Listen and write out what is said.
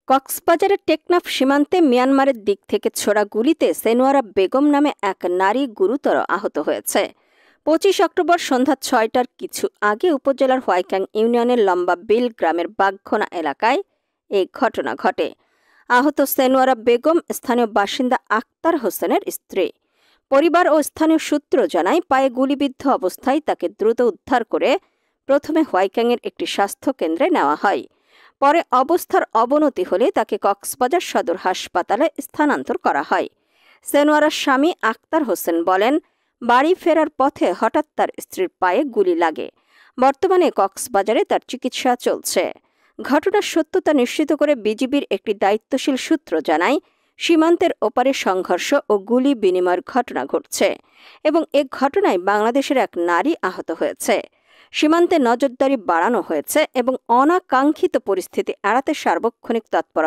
কক্সবাজারের টেকনাফ সীমান্তে মিয়ানমারের দিক থেকে ছোড়া গুলিতে সেনোয়ারা বেগম নামে এক নারী গুরুতর আহত হয়েছে। 25 অক্টোবর সন্ধ্যা 6টার কিছু আগে উপজেলার হোয়াইক্যাং ইউনিয়নের লম্বা বিল গ্রামের বাঘখোনা এলাকায় এই ঘটনা ঘটে। আহত সেনোয়ারা বেগম স্থানীয় বাসিন্দা আক্তার হোসেনের স্ত্রী। পরিবার ও স্থানীয় সূত্র জানায়, পায়ে গুলিবিদ্ধ অবস্থায় তাকে দ্রুত উদ্ধার করে প্রথমে হোয়াইক্যাংয়ের একটি স্বাস্থ্য কেন্দ্রে নেওয়া হয়। পরে অবস্থার অবনতি হলে তাকে কক্সবাজার সদর হাসপাতালে স্থানান্তর করা হয়। সেনোয়ারার স্বামী আক্তার হোসেন বলেন, বাড়ি ফেরার পথে হঠাৎ তার স্ত্রীর পায়ে গুলি লাগে। বর্তমানে কক্সবাজারে তার চিকিৎসা চলছে। ঘটনার সত্যতা নিশ্চিত করে বিজিবির একটি দায়িত্বশীল সূত্র জানায়, সীমান্তের ওপারে সংঘর্ষ ও গুলি বিনিময়ের ঘটনা ঘটছে এবং এ ঘটনায় বাংলাদেশের এক নারী আহত হয়েছে। সীমান্তে নজরদারি বাড়ানো হয়েছে এবং অনাকাঙ্ক্ষিত পরিস্থিতি এড়াতে সার্বক্ষণিক তৎপরতা